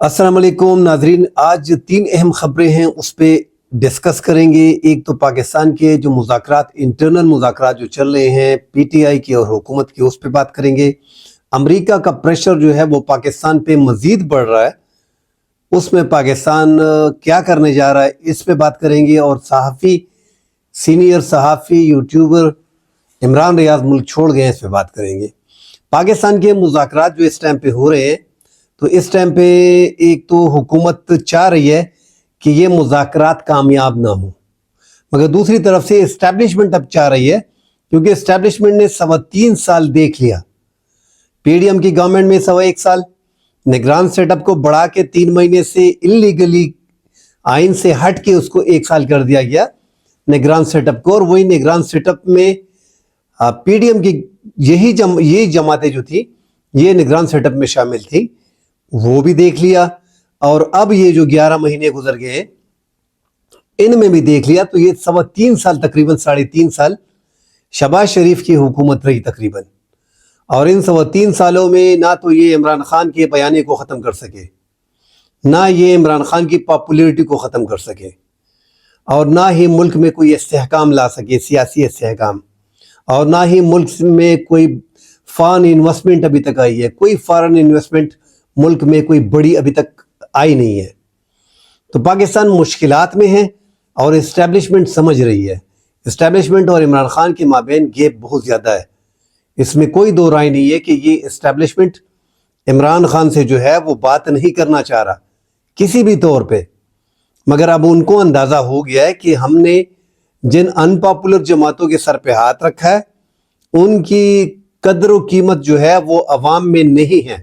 السلام علیکم ناظرین، آج 3 اہم خبریں ہیں، اس پہ ڈسکس کریں گے۔ ایک تو پاکستان کے جو مذاکرات، انٹرنل مذاکرات جو چل رہے ہیں پی ٹی آئی کی اور حکومت کی، اس پہ بات کریں گے۔ امریکہ کا پریشر جو ہے وہ پاکستان پہ مزید بڑھ رہا ہے، اس میں پاکستان کیا کرنے جا رہا ہے اس پہ بات کریں گے۔ اور سینئر صحافی یوٹیوبر عمران ریاض ملک چھوڑ گئے ہیں، اس پہ بات کریں گے۔ پاکستان کے مذاکرات جو اس ٹائم پہ ہو رہے ہیں، تو اس ٹائم پہ ایک تو حکومت چاہ رہی ہے کہ یہ مذاکرات کامیاب نہ ہوں، مگر دوسری طرف سے اسٹیبلشمنٹ اب چاہ رہی ہے، کیونکہ اسٹیبلشمنٹ نے 3.25 سال دیکھ لیا۔ پی ڈی ایم کی گورنمنٹ میں 1.25 سال، نگران سیٹ اپ کو بڑھا کے 3 مہینے سے انلیگلی آئین سے ہٹ کے اس کو 1 سال کر دیا گیا نگران سیٹ اپ کو، اور وہی نگران سیٹ اپ میں پی ڈی ایم کی یہی جماعتیں جو تھی یہ نگران سیٹ اپ میں شامل تھی، وہ بھی دیکھ لیا۔ اور اب یہ جو 11 مہینے گزر گئے ان میں بھی دیکھ لیا، تو یہ 3.25 سال، تقریباً 3.5 سال شہباز شریف کی حکومت رہی تقریباً۔ اور ان 3.25 سالوں میں نہ تو یہ عمران خان کے بیانے کو ختم کر سکے، نہ یہ عمران خان کی پاپولیرٹی کو ختم کر سکے، اور نہ ہی ملک میں کوئی استحکام لا سکے، سیاسی استحکام، اور نہ ہی ملک میں کوئی فارن انویسٹمنٹ ابھی تک آئی ہے۔ کوئی فارن انویسٹمنٹ ملک میں کوئی بڑی ابھی تک آئی نہیں ہے۔ تو پاکستان مشکلات میں ہے اور اسٹیبلشمنٹ سمجھ رہی ہے۔ اسٹیبلشمنٹ اور عمران خان کے مابین گیپ بہت زیادہ ہے، اس میں کوئی دو رائے نہیں ہے کہ یہ اسٹیبلشمنٹ عمران خان سے جو ہے وہ بات نہیں کرنا چاہ رہا کسی بھی طور پہ، مگر اب ان کو اندازہ ہو گیا ہے کہ ہم نے جن ان پاپولر جماعتوں کے سر پہ ہاتھ رکھا ہے ان کی قدر و قیمت جو ہے وہ عوام میں نہیں ہے۔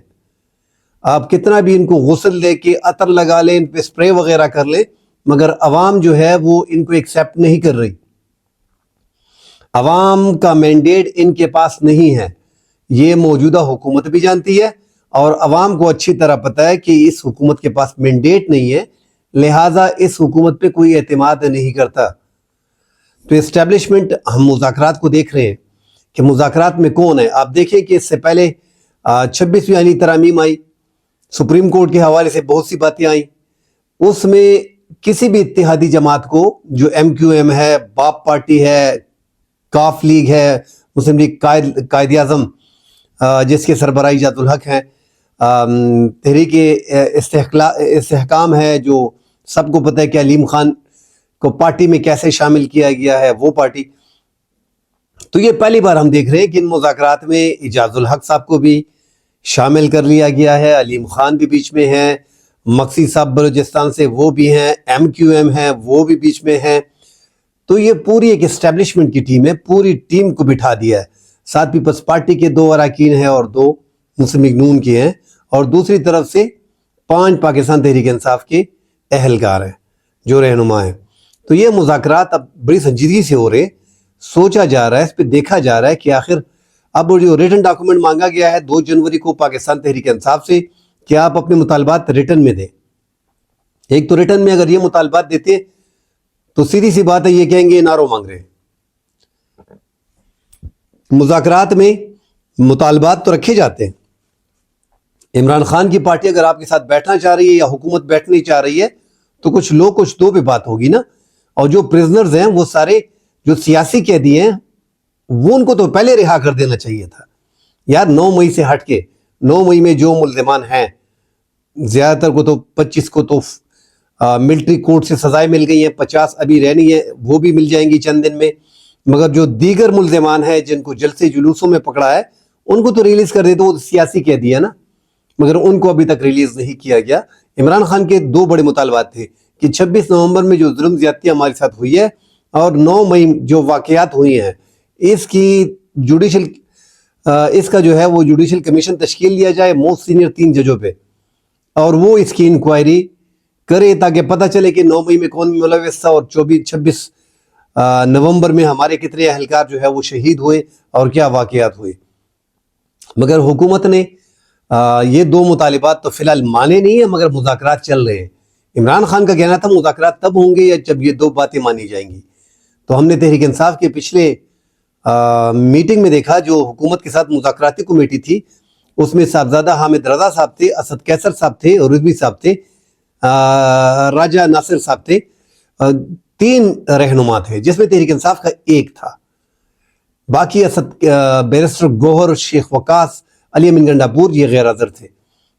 آپ کتنا بھی ان کو غسل دے کے عطر لگا لیں، ان پہ اسپرے وغیرہ کر لیں، مگر عوام جو ہے وہ ان کو ایکسیپٹ نہیں کر رہی۔ عوام کا مینڈیٹ ان کے پاس نہیں ہے، یہ موجودہ حکومت بھی جانتی ہے، اور عوام کو اچھی طرح پتہ ہے کہ اس حکومت کے پاس مینڈیٹ نہیں ہے، لہٰذا اس حکومت پہ کوئی اعتماد نہیں کرتا۔ تو اسٹیبلشمنٹ، ہم مذاکرات کو دیکھ رہے ہیں کہ مذاکرات میں کون ہے۔ آپ دیکھیں کہ اس سے پہلے 26ویں آئینی ترامیم آئی، سپریم کورٹ کے حوالے سے بہت سی باتیں آئیں، اس میں کسی بھی اتحادی جماعت کو، جو ایم کیو ایم ہے، باپ پارٹی ہے، کاف لیگ ہے، مسلم لیگ قائد اعظم جس کے سربراہ ایجاد الحق ہیں، تحریک استحکام ہے، جو سب کو پتہ ہے کہ علیم خان کو پارٹی میں کیسے شامل کیا گیا ہے، وہ پارٹی۔ تو یہ پہلی بار ہم دیکھ رہے ہیں کہ ان مذاکرات میں ایجاد الحق صاحب کو بھی شامل کر لیا گیا ہے، علیم خان بھی بیچ میں ہیں، مقصد صاحب بلوچستان سے وہ بھی ہیں، ایم کیو ایم ہیں وہ بھی بیچ میں ہیں۔ تو یہ پوری ایک اسٹیبلشمنٹ کی ٹیم ہے، پوری ٹیم کو بٹھا دیا ہے۔ ساتھ پیپلز پارٹی کے 2 اراکین ہیں اور 2 مسلم لیگ نون کے ہیں، اور دوسری طرف سے 5 پاکستان تحریک انصاف کے اہلکار ہیں جو رہنما ہیں۔ تو یہ مذاکرات اب بڑی سنجیدگی سے ہو رہے، سوچا جا رہا ہے، اس پہ دیکھا جا رہا ہے کہ آخر اب جو ریٹن ڈاکومنٹ مانگا گیا ہے 2 جنوری کو پاکستان تحریک انصاف سے کہ آپ اپنے مطالبات ریٹن میں دیں۔ ایک تو ریٹن میں اگر یہ مطالبات دیتے تو سیدھی سی بات ہے، یہ کہیں گے نارو مانگ رہے ہیں۔ مذاکرات میں مطالبات تو رکھے جاتے ہیں، عمران خان کی پارٹی اگر آپ کے ساتھ بیٹھنا چاہ رہی ہے یا حکومت بیٹھنی چاہ رہی ہے تو کچھ لوگ کچھ دو پہ بات ہوگی نا۔ اور جو پریزنرز ہیں وہ سارے جو سیاسی قیدی ہیں وہ ان کو تو پہلے رہا کر دینا چاہیے تھا یار۔ 9 مئی سے ہٹ کے 9 مئی میں جو ملزمان ہیں، زیادہ تر کو تو 25 کو تو ملٹری کورٹ سے سزائیں مل گئی ہیں، 50 ابھی رہنی ہے، وہ بھی مل جائیں گی چند دن میں، مگر جو دیگر ملزمان ہیں جن کو جلسے جلوسوں میں پکڑا ہے ان کو تو ریلیز کر دیتے، وہ سیاسی قیدی ہے نا، مگر ان کو ابھی تک ریلیز نہیں کیا گیا۔ عمران خان کے 2 بڑے مطالبات تھے کہ 26 نومبر میں جو ظلم زیادتی ہمارے ساتھ ہوئی ہے اور 9 مئی جو واقعات ہوئی ہیں اس کا جو ہے وہ جوڈیشل کمیشن تشکیل دیا جائے موسٹ سینئر 3 ججوں پہ، اور وہ اس کی انکوائری کرے تاکہ پتہ چلے کہ 9 مئی میں کون ملوث تھا اور 26 نومبر میں ہمارے کتنے اہلکار جو ہے وہ شہید ہوئے اور کیا واقعات ہوئے۔ مگر حکومت نے یہ 2 مطالبات تو فی الحال مانے نہیں ہیں، مگر مذاکرات چل رہے ہیں۔ عمران خان کا کہنا تھا مذاکرات تب ہوں گے یا جب یہ 2 باتیں مانی جائیں گی۔ تو ہم نے تحریک انصاف کے پچھلے میٹنگ میں دیکھا، جو حکومت کے ساتھ مذاکراتی کمیٹی تھی اس میں صاحبزادہ حامد رضا صاحب تھے, اسد قیصر صاحب تھے, اور رضوی صاحب تھے, راجہ ناصر صاحب تھے. 3 رہنما تھے جس میں تحریک انصاف کا ایک تھا. باقی اسد بیرسٹر گوہر, شیخ وقاص, علی امین گنڈاپور یہ غیر حاضر تھے.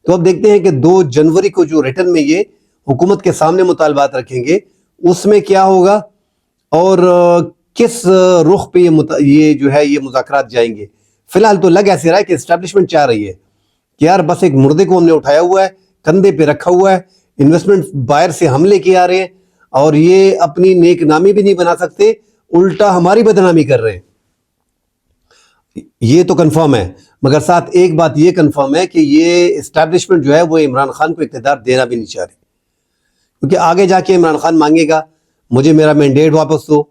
تو اب دیکھتے ہیں کہ 2 جنوری کو جو ریٹن میں یہ حکومت کے سامنے مطالبات رکھیں گے اس میں کیا ہوگا اور کس رخ پہ یہ جو ہے یہ مذاکرات جائیں گے. فی الحال تو لگ ایسے رہا ہے کہ اسٹیبلشمنٹ چاہ رہی ہے کہ یار بس ایک مردے کو ہم نے اٹھایا ہوا ہے, کندھے پہ رکھا ہوا ہے, انویسٹمنٹ باہر سے ہم لے کے آ رہے ہیں اور یہ اپنی نیک نامی بھی نہیں بنا سکتے, الٹا ہماری بدنامی کر رہے ہیں. یہ تو کنفرم ہے, مگر ساتھ ایک بات یہ کنفرم ہے کہ یہ اسٹیبلشمنٹ جو ہے وہ عمران خان کو اقتدار دینا بھی نہیں چاہ رہی, کیونکہ آگے جا کے عمران خان مانگے گا مجھے میرا مینڈیٹ واپس دو,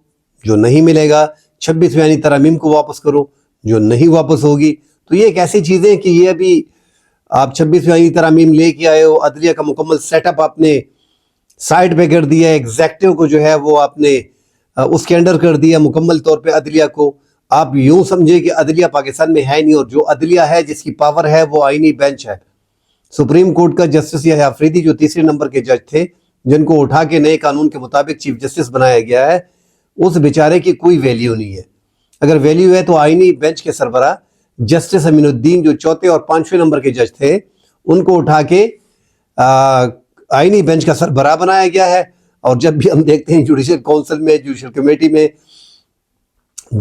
جو نہیں ملے گا. 26 بیانی ترامیم کو واپس کرو, جو نہیں واپس ہوگی. تو یہ ایک ایسی چیز ہے کہ یہ ابھی آپ 26 بیانی ترامیم لے کے آئے ہو, عدلیہ کا مکمل سیٹ اپ آپ نے سائڈ پہ کر دیا, ایگزیکٹو کو جو ہے وہ آپ نے اس کے انڈر کر دیا مکمل طور پہ عدلیہ کو. آپ یوں سمجھے کہ عدلیہ پاکستان میں ہے نہیں, اور جو عدلیہ ہے جس کی پاور ہے وہ آئینی بینچ ہے. سپریم کورٹ کا جسٹس یحییٰ آفریدی جو 3 نمبر کے جج تھے جن کو اٹھا کے نئے قانون کے مطابق چیف جسٹس بنایا گیا ہے, اس بیچارے کی کوئی ویلیو نہیں ہے. اگر ویلیو ہے تو آئینی بینچ کے سربراہ جسٹس امین الدین جو 4 اور 5 نمبر کے جج تھے ان کو اٹھا کے آئینی بینچ کا سربراہ بنایا گیا ہے. اور جب بھی ہم دیکھتے ہیں جوڈیشل کونسل میں, جوڈیشل کمیٹی میں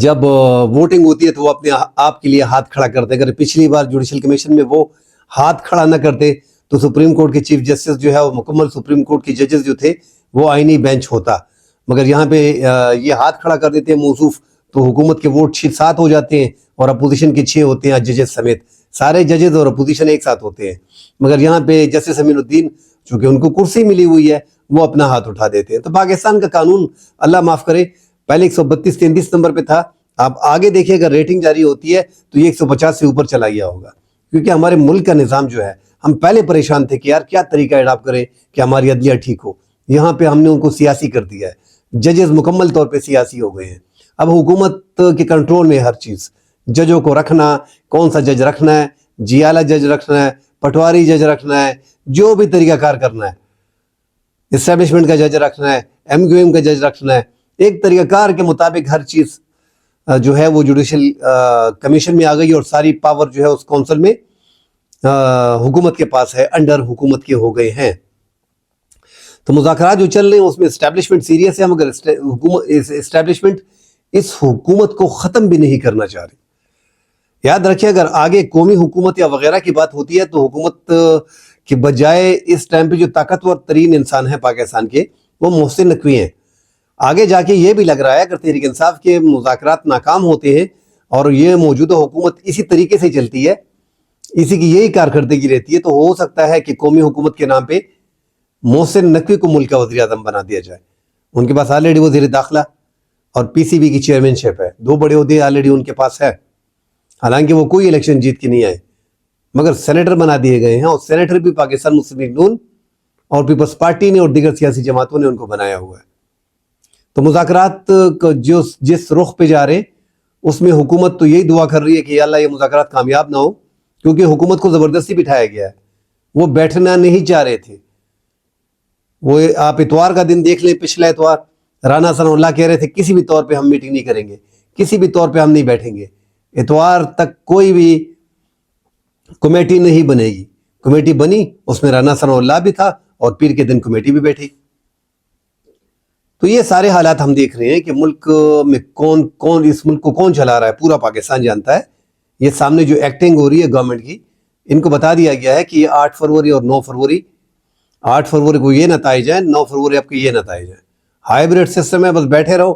جب ووٹنگ ہوتی ہے تو وہ اپنے آپ کے لیے ہاتھ کھڑا کرتے ہیں. اگر پچھلی بار جوڈیشل کمیشن میں وہ ہاتھ کھڑا نہ کرتے تو سپریم کورٹ کے چیف جسٹس جو ہے وہ مکمل سپریم کورٹ کے ججز جو تھے وہ آئینی بینچ ہوتا. مگر یہاں پہ یہ ہاتھ کھڑا کر دیتے ہیں موصوف, تو حکومت کے ووٹ 7 ہو جاتے ہیں اور اپوزیشن کے 6 ہوتے ہیں ججز سمیت. سارے ججز اور اپوزیشن ایک ساتھ ہوتے ہیں, مگر یہاں پہ جسٹس امین الدین چونکہ ان کو کرسی ملی ہوئی ہے وہ اپنا ہاتھ اٹھا دیتے ہیں. تو پاکستان کا قانون اللہ معاف کرے پہلے 132-33 نمبر پہ تھا, آپ آگے دیکھیں اگر ریٹنگ جاری ہوتی ہے تو یہ 150 سے اوپر چلا گیا ہوگا. کیونکہ ہمارے ملک کا نظام جو ہے, ہم پہلے پریشان تھے کہ یار کیا طریقہ اڈاپٹ کریں کہ ہماری عدلیہ ٹھیک ہو. یہاں پہ ہم نے ان کو سیاسی کر دیا ہے, ججز مکمل طور پہ سیاسی ہو گئے ہیں. اب حکومت کے کنٹرول میں ہر چیز, ججوں کو رکھنا, کون سا جج رکھنا ہے, جیالہ جج رکھنا ہے, پٹواری جج رکھنا ہے, جو بھی طریقہ کار کرنا ہے, اسٹیبلشمنٹ کا جج رکھنا ہے, ایم کیو ایم کا جج رکھنا ہے, ایک طریقہ کار کے مطابق ہر چیز جو ہے وہ جوڈیشل کمیشن میں آ گئی اور ساری پاور جو ہے اس کونسل میں حکومت کے پاس ہے, انڈر حکومت کے ہو گئے ہیں. تو مذاکرات جو چل رہے ہیں اس میں اسٹیبلشمنٹ سیریس ہے, مگر اسٹیبلشمنٹ اس حکومت کو ختم بھی نہیں کرنا چاہ رہی. یاد رکھیں اگر آگے قومی حکومت یا وغیرہ کی بات ہوتی ہے تو حکومت کے بجائے اس ٹائم پہ جو طاقتور ترین انسان ہیں پاکستان کے وہ محسن نقوی ہیں. آگے جا کے یہ بھی لگ رہا ہے اگر تحریک انصاف کے مذاکرات ناکام ہوتے ہیں اور یہ موجودہ حکومت اسی طریقے سے چلتی ہے, اسی کی یہی کارکردگی رہتی ہے, تو ہو سکتا ہے کہ قومی حکومت کے نام پہ محسن نقوی کو ملک کا وزیر اعظم بنا دیا جائے. ان کے پاس آلریڈی وزیر داخلہ اور پی سی بی کی چیئرمین شپ ہے, 2 بڑے عہدے آلریڈی ان کے پاس ہے. حالانکہ وہ کوئی الیکشن جیت کے نہیں آئے مگر سینیٹر بنا دیے گئے ہیں, اور سینیٹر بھی پاکستان مسلم لیگ نون اور پیپلز پارٹی نے اور دیگر سیاسی جماعتوں نے ان کو بنایا ہوا ہے. تو مذاکرات جس رخ پہ جا رہے ہیں اس میں حکومت تو یہی دعا کر رہی ہے کہ یا اللہ یہ مذاکرات کامیاب نہ ہو, کیونکہ حکومت کو زبردستی بٹھایا گیا ہے. وہ بیٹھنا نہیں چاہ رہے تھے. وہ آپ اتوار کا دن دیکھ لیں, پچھلا اتوار رانا ثناء اللہ کہہ رہے تھے کسی بھی طور پہ ہم میٹنگ نہیں کریں گے, کسی بھی طور پہ ہم نہیں بیٹھیں گے. اتوار تک کوئی بھی کمیٹی نہیں بنے گی. کمیٹی بنی, اس میں رانا ثناء اللہ بھی تھا اور پیر کے دن کمیٹی بھی بیٹھی. تو یہ سارے حالات ہم دیکھ رہے ہیں کہ ملک میں کون اس ملک کو کون چلا رہا ہے, پورا پاکستان جانتا ہے. یہ سامنے جو ایکٹنگ ہو رہی ہے گورنمنٹ کی, ان کو بتا دیا گیا ہے کہ یہ 8 فروری اور 9 فروری 8 فروری کو یہ نتائج ہیں, 9 فروری آپ کے یہ نتائج ہیں. ہائیبریڈ سسٹم ہے, بس بیٹھے رہو,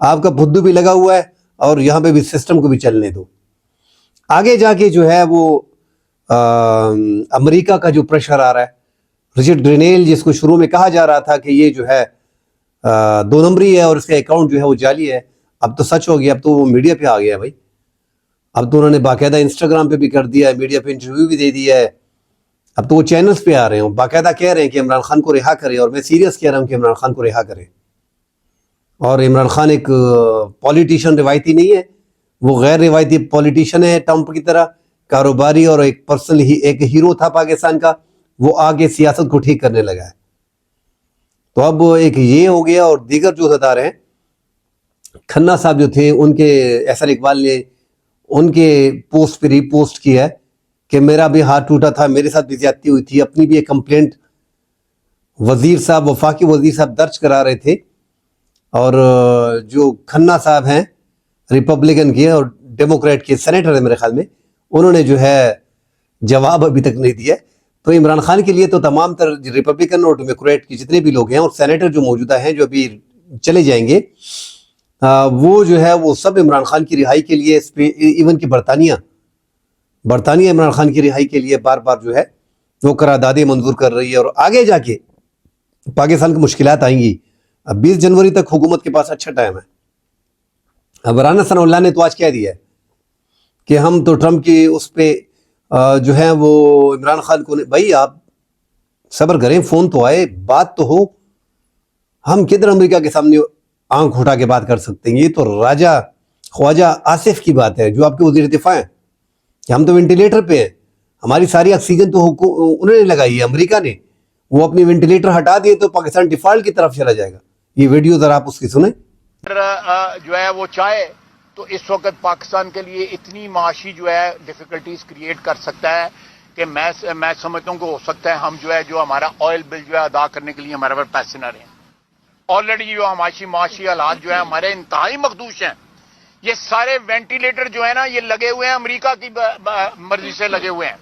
آپ کا بدھو بھی لگا ہوا ہے اور یہاں پہ بھی سسٹم کو بھی چلنے دو. آگے جا کے جو ہے وہ امریکہ کا جو پریشر آ رہا ہے, رچرڈ گرینیل جس کو شروع میں کہا جا رہا تھا کہ یہ جو ہے 2 نمبری ہے اور اس کا اکاؤنٹ جو ہے وہ جعلی ہے, اب تو سچ ہو گیا, اب تو وہ میڈیا پہ آ گیا بھائی. اب تو انہوں نے باقاعدہ انسٹاگرام پہ بھی کر دیا ہے, میڈیا پہ انٹرویو بھی دے دیا ہے. اب تو وہ چینلز پہ آ رہے ہیں, باقاعدہ کہہ رہے ہیں کہ عمران خان کو رہا کرے, اور میں سیریس کہہ رہا ہوں کہ عمران خان کو رہا کرے. اور عمران خان ایک پولیٹیشین روایتی نہیں ہے, وہ غیر روایتی پولیٹیشین ہے ٹرمپ کی طرح. کاروباری اور ایک پرسنل ہی ایک ہیرو تھا پاکستان کا, وہ آگے سیاست کو ٹھیک کرنے لگا ہے. تو اب ایک یہ ہو گیا, اور دیگر جو ستارے ہیں, کھنہ صاحب جو تھے, ان کے احسان اقبال نے ان کے پوسٹ پہ ری پوسٹ کیا ہے کہ میرا بھی ہاتھ ٹوٹا تھا, میرے ساتھ بھی زیادتی ہوئی تھی. اپنی بھی ایک کمپلینٹ وزیر صاحب, وفاقی وزیر صاحب درج کرا رہے تھے, اور جو کھنہ صاحب ہیں ریپبلکن کے اور ڈیموکریٹ کے سینیٹر ہیں میرے خیال میں, انہوں نے جو ہے جواب ابھی تک نہیں دیا. تو عمران خان کے لیے تو تمام تر ریپبلکن اور ڈیموکریٹ کے جتنے بھی لوگ ہیں اور سینیٹر جو موجودہ ہیں جو ابھی چلے جائیں گے, وہ جو ہے وہ سب عمران خان کی رہائی کے لیے, اس پہ ایون کہ برطانیہ عمران خان کی رہائی کے لیے بار بار جو ہے وہ قراردادیں منظور کر رہی ہے. اور آگے جا کے پاکستان کی مشکلات آئیں گی. اب 20 جنوری تک حکومت کے پاس اچھا ٹائم ہے. اب رانا ثناء اللہ نے تو آج کہہ دیا ہے کہ ہم تو ٹرمپ کی اس پہ جو ہے وہ عمران خان کو, بھائی آپ صبر کریں, فون تو آئے, بات تو ہو, ہم کدھر امریکہ کے سامنے آنکھ اٹھا کے بات کر سکتے ہیں. یہ تو راجہ خواجہ آصف کی بات ہے جو آپ کے وزیر دفاع ہیں, کہ ہم تو وینٹیلیٹر پہ ہیں, ہماری ساری آکسیجن تو انہوں نے لگائی ہے, امریکہ نے. وہ اپنی وینٹیلیٹر ہٹا دیے تو پاکستان ڈیفالٹ کی طرف چلا جائے گا. یہ ویڈیو ذرا آپ اس کی سنیں. جو ہے وہ چاہے تو اس وقت پاکستان کے لیے اتنی معاشی جو ہے ڈیفیکلٹیز کریٹ کر سکتا ہے کہ میں سمجھتا ہوں کہ ہو سکتا ہے ہم جو ہے جو ہمارا آئل بل جو ہے ادا کرنے کے لیے ہمارے پاس پیسے نہ رہیں. آلریڈی جو معاشی حالات جو ہے ہمارے انتہائی مخدوش ہیں. یہ سارے وینٹیلیٹر جو ہے نا یہ لگے ہوئے ہیں امریکہ کی مرضی سے لگے ہوئے ہیں.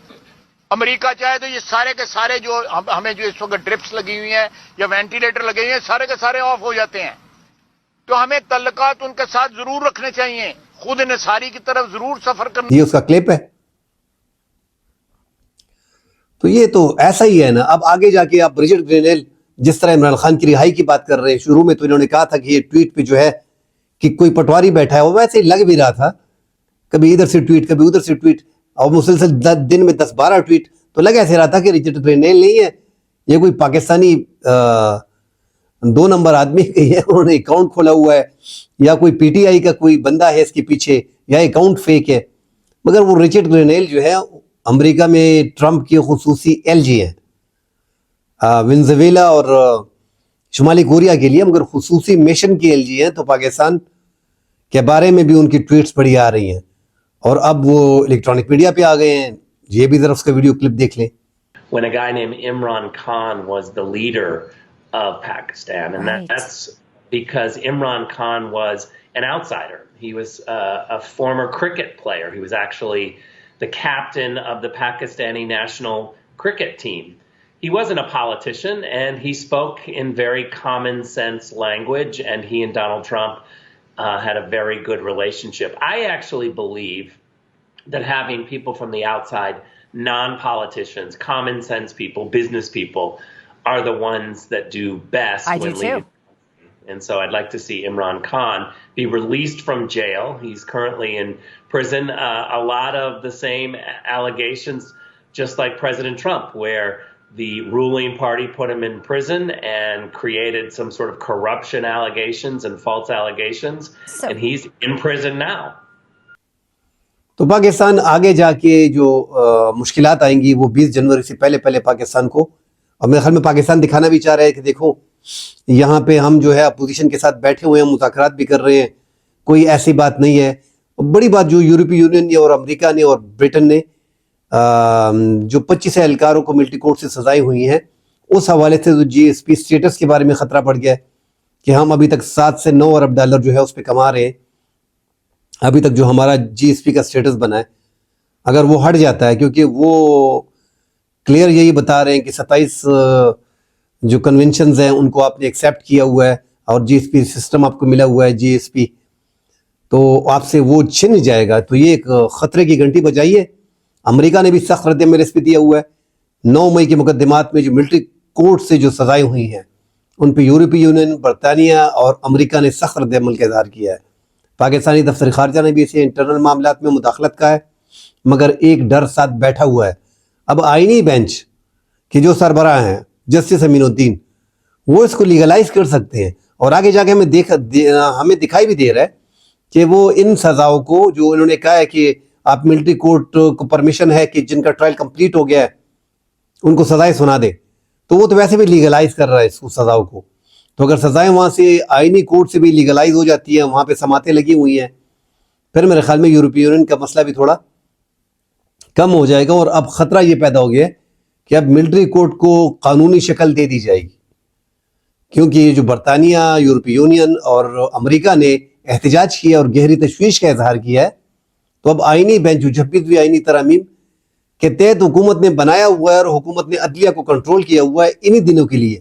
امریکہ چاہے تو یہ سارے کے سارے جو ہمیں جو اس وقت ڈرپس لگی ہوئی ہیں یا وینٹیلیٹر لگے ہوئے ہیں سارے کے سارے آف ہو جاتے ہیں. تو ہمیں تعلقات ان کے ساتھ ضرور رکھنے چاہیے, خود انحصاری کی طرف ضرور سفر کرنا. یہ اس کا کلپ ہے. تو یہ تو ایسا ہی ہے نا. اب آگے جا کے آپ رچرڈ گرینل جس طرح عمران خان کی رہائی کی بات کر رہے ہیں, شروع میں تو انہوں نے کہا تھا کہ یہ ٹویٹ پہ جو ہے کہ کوئی پٹواری بیٹھا ہے, وہ ویسے ہی لگ بھی رہا تھا, کبھی ادھر سے ٹویٹ کبھی ادھر سے ٹویٹ, اور مسلسل دن میں 10-12 ٹویٹ. تو لگ ایسے رہا تھا کہ رچرڈ گرینل نہیں ہے, یہ کوئی پاکستانی 2 نمبر آدمی ہے, انہوں نے اکاؤنٹ کھولا ہوا ہے, یا کوئی پی ٹی آئی کا کوئی بندہ ہے اس کے پیچھے, یا اکاؤنٹ فیک ہے. مگر وہ رچرڈ گرینل جو ہے امریکہ میں ٹرمپ کی خصوصی ایل جی ہیں, ونزویلا اور شمالی کوریا کے لیے, مگر خصوصی میشن کی ایل جی ہیں. تو پاکستان کے بارے میں بھی ان کی ٹویٹس بڑی آ رہی ہیں, اور اب وہ الیکٹرانک میڈیا پہ آ گئے ہیں. یہ بھی ذرا اس کا ویڈیو کلپ دیکھ لیں. When a guy named Imran Khan was the leader of Pakistan, and that's because Imran Khan was an outsider. He was a former cricket player. He was actually the captain of the Pakistani national cricket team. He wasn't a politician, and he spoke in very common sense language, and he and Donald Trump had a very good relationship. I actually believe that having people from the outside, non-politicians, common sense people, business people, are the ones that do best. I do too. And so I'd like to see Imran Khan be released from jail. He's currently in prison. A lot of the same allegations, just like President Trump, where the ruling party put him in prison and created some sort of corruption allegations and false allegations. And he's in prison now. تو پاکستان آگے جا کے جو مشکلات آئیں گی وہ 20 جنوری سے پہلے پاکستان کو, اور میرے خیال میں پاکستان دکھانا بھی چاہ رہا ہے کہ دیکھو یہاں پہ ہم جو ہے اپوزیشن کے ساتھ بیٹھے ہوئے ہیں, مذاکرات بھی کر رہے ہیں, کوئی ایسی بات نہیں ہے. بڑی بات جو یورپی یونین نے اور امریکہ نے اور برٹن نے جو 25 اہلکاروں کو ملٹری کورٹ سے سزائیں ہوئی ہیں, اس حوالے سے جو جی ایس پی اسٹیٹس کے بارے میں خطرہ بڑھ گیا ہے کہ ہم ابھی تک 7 سے 9 ارب ڈالر جو ہے اس پہ کما رہے ہیں. ابھی تک جو ہمارا جی ایس پی کا سٹیٹس بنا ہے, اگر وہ ہٹ جاتا ہے, کیونکہ وہ کلیئر یہی بتا رہے ہیں کہ 27 جو کنونشنز ہیں ان کو آپ نے ایکسیپٹ کیا ہوا ہے, اور جی ایس پی سسٹم آپ کو ملا ہوا ہے, جی ایس پی, تو آپ سے وہ چھن جائے گا. تو یہ ایک خطرے کی گھنٹی بجائی ہے. امریکہ نے بھی سخت رد عمل اس پہ دیا ہوا ہے. 9 مئی کے مقدمات میں جو ملٹری کورٹ سے جو سزائیں ہوئی ہیں ان پہ یورپی یونین, برطانیہ اور امریکہ نے سخت رد عمل کا اظہار کیا ہے. پاکستانی دفتر خارجہ نے بھی اسے انٹرنل معاملات میں مداخلت کا ہے, مگر ایک ڈر ساتھ بیٹھا ہوا ہے. اب آئینی بینچ کے جو سربراہ ہیں جسٹس امین الدین, وہ اس کو لیگلائز کر سکتے ہیں, اور آگے جا کے ہمیں دکھائی بھی دے رہا ہے کہ وہ ان سزاؤں کو جو انہوں نے کہا ہے کہ آپ ملٹری کورٹ کو پرمیشن ہے کہ جن کا ٹرائل کمپلیٹ ہو گیا ہے ان کو سزائیں سنا دے، تو وہ تو ویسے بھی لیگلائز کر رہا ہے اس سزاؤں کو. تو اگر سزائیں وہاں سے آئینی کورٹ سے بھی لیگلائز ہو جاتی ہیں، وہاں پہ سماعتیں لگی ہوئی ہیں، پھر میرے خیال میں یورپی یونین کا مسئلہ بھی تھوڑا کم ہو جائے گا. اور اب خطرہ یہ پیدا ہو گیا ہے کہ اب ملٹری کورٹ کو قانونی شکل دے دی جائے گی، کیونکہ یہ جو برطانیہ، یورپی یونین اور امریکہ نے احتجاج کیا اور گہری تشویش کا اظہار کیا ہے، تو اب آئینی بینچ جو 26ویں آئینی ترامیم کے تحت حکومت نے بنایا ہوا ہے اور حکومت نے عدلیہ کو کنٹرول کیا ہوا ہے انہی دنوں کے لیے.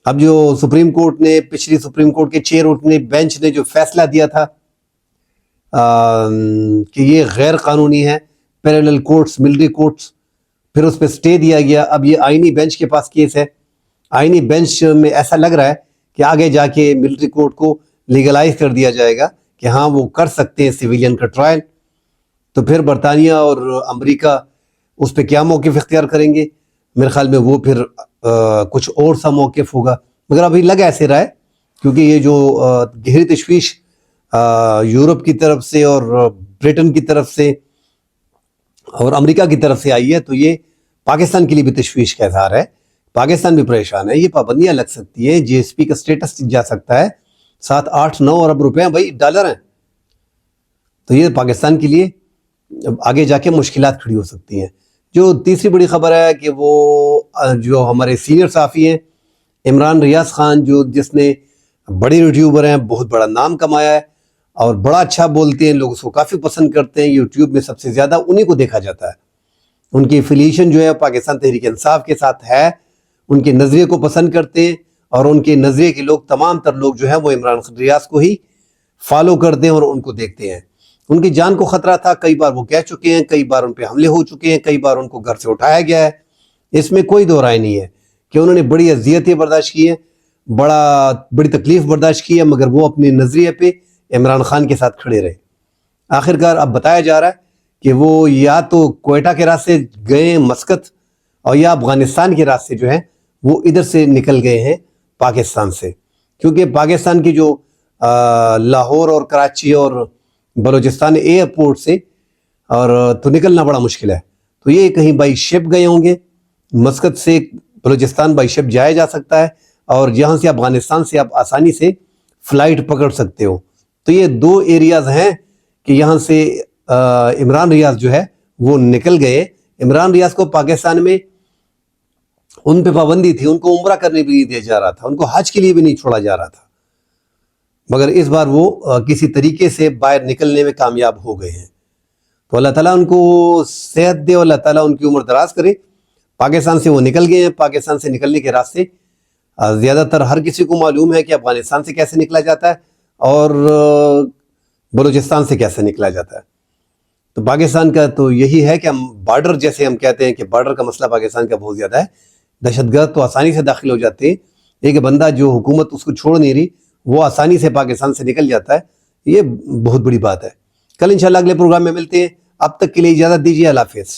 اب جو سپریم کورٹ نے، پچھلی سپریم کورٹ کے چیئر نے، بینچ نے جو فیصلہ دیا تھا کہ یہ غیر قانونی ہے، پیرالل کورٹس، ملٹری کورٹس، پھر اس پہ سٹے دیا گیا. اب یہ آئینی بینچ کے پاس کیس ہے. آئینی بینچ میں ایسا لگ رہا ہے کہ آگے جا کے ملٹری کورٹ کو لیگلائز کر دیا جائے گا کہ ہاں وہ کر سکتے ہیں سویلین کا ٹرائل. تو پھر برطانیہ اور امریکہ اس پہ کیا موقف اختیار کریں گے؟ میرے خیال میں وہ پھر کچھ اور سا موقف ہوگا. مگر ابھی لگ ایسے رہا ہے کیونکہ یہ جو گہری تشویش یورپ کی طرف سے اور برٹن کی طرف سے اور امریکہ کی طرف سے آئی ہے، تو یہ پاکستان کے لیے بھی تشویش کا اظہار ہے. پاکستان بھی پریشان ہے. یہ پابندیاں لگ سکتی ہیں، جی ایس پی کا سٹیٹس جا سکتا ہے. 7-8-9 ارب روپے بھائی ڈالر ہیں. تو یہ پاکستان کے لیے آگے جا کے مشکلات کھڑی ہو سکتی ہیں. جو تیسری بڑی خبر ہے کہ وہ جو ہمارے سینئر صحافی ہیں عمران ریاض خان، جس نے بڑے یوٹیوبر ہیں، بہت بڑا نام کمایا ہے اور بڑا اچھا بولتے ہیں، لوگ اس کو کافی پسند کرتے ہیں. یوٹیوب میں سب سے زیادہ انہی کو دیکھا جاتا ہے. ان کی افیلیشن جو ہے پاکستان تحریک انصاف کے ساتھ ہے. ان کے نظریے کو پسند کرتے ہیں اور ان کے نظریے کے لوگ، تمام تر لوگ جو ہیں وہ عمران ریاض کو ہی فالو کرتے ہیں اور ان کو دیکھتے ہیں. ان کی جان کو خطرہ تھا، کئی بار وہ کہہ چکے ہیں، کئی بار ان پہ حملے ہو چکے ہیں، کئی بار ان کو گھر سے اٹھایا گیا ہے. اس میں کوئی دو رائے نہیں ہے کہ انہوں نے بڑی اذیتیں برداشت کی ہیں، بڑی تکلیف برداشت کی ہے، مگر وہ اپنے نظریے پہ عمران خان کے ساتھ کھڑے رہے. آخرکار اب بتایا جا رہا ہے کہ وہ یا تو کوئٹہ کے راستے گئے مسقط، اور یا افغانستان کے راستے جو ہیں وہ ادھر سے نکل گئے ہیں پاکستان سے. کیونکہ پاکستان کی جو لاہور اور کراچی اور بلوچستان ایئرپورٹ سے اور تو نکلنا بڑا مشکل ہے. تو یہ کہیں بائی شپ گئے ہوں گے. مسقط سے بلوچستان بائی شپ جایا جا سکتا ہے اور یہاں سے افغانستان سے آپ آسانی سے فلائٹ پکڑ سکتے ہو. تو یہ دو ایریاز ہیں کہ یہاں سے عمران ریاض جو ہے وہ نکل گئے. عمران ریاض کو پاکستان میں ان پہ پابندی تھی، ان کو عمرہ کرنے بھی نہیں دیا جا رہا تھا، ان کو حج کے لیے بھی نہیں چھوڑا جا رہا تھا. مگر اس بار وہ کسی طریقے سے باہر نکلنے میں کامیاب ہو گئے ہیں. تو اللہ تعالیٰ ان کو صحت دے اور اللہ تعالیٰ ان کی عمر دراز کرے. پاکستان سے وہ نکل گئے ہیں. پاکستان سے نکلنے کے راستے زیادہ تر ہر کسی کو معلوم ہے کہ افغانستان سے کیسے نکلا جاتا ہے اور بلوچستان سے کیسے نکلا جاتا ہے. تو پاکستان کا تو یہی ہے کہ ہم بارڈر، جیسے ہم کہتے ہیں کہ بارڈر کا مسئلہ پاکستان کا بہت زیادہ ہے. دہشت گرد تو آسانی سے داخل ہو جاتے ہیں. ایک بندہ جو حکومت اس کو چھوڑ نہیں رہی وہ آسانی سے پاکستان سے نکل جاتا ہے. یہ بہت بڑی بات ہے. کل انشاءاللہ اگلے پروگرام میں ملتے ہیں. اب تک کے لیے اجازت دیجیے. اللہ حافظ.